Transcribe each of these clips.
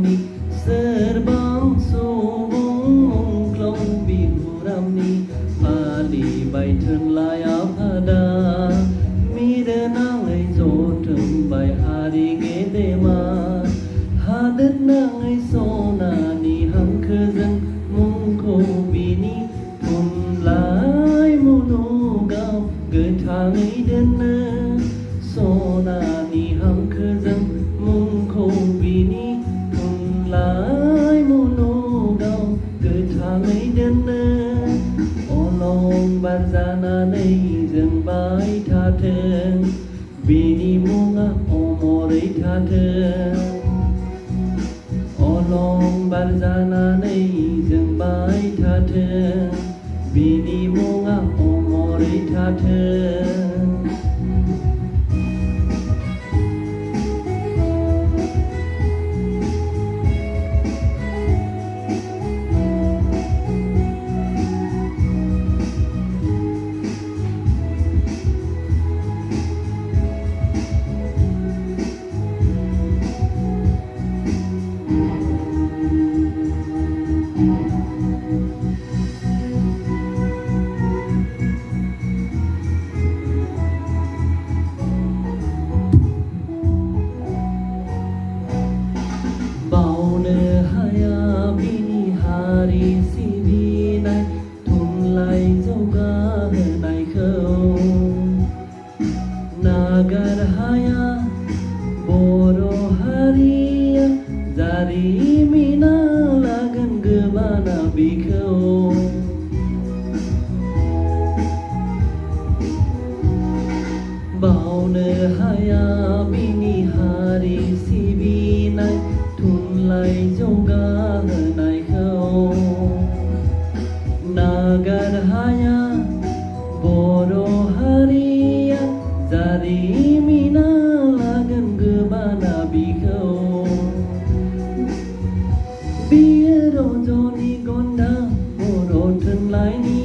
ni serbang subung klong bihuram ni pali bai thun laya pada mi de nang ai zo tum bai hari ge de ma hadet nang ai so na ni ham khơ dân mung ko bi ni thun lai mu no gao ge thang ai den na so na ni ham khơ dân mung ko bi ni thun lai mu no gao ge thang ai den na long ban ra na nei dừng bãi tha thương bini munga omore tha thương long ban ra na nei dừng bãi tha thương bini munga omore tha thương haya bini hari si binai thun lai zoga nai khâu nagar haya boro haria zari mina lagan gebana bikhau baune haya bini hari si binai thun lai zoga nai khâu nagar haya boro haria zari mina lagan gebana bikhau biero joni gonda boro thun lai ni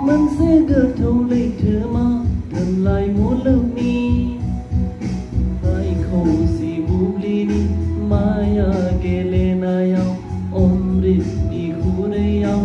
man se gơ thâu lei thơ ma thun lai mo love ni ai khâu si bubli ni maya gele na yao omrit ni khure yao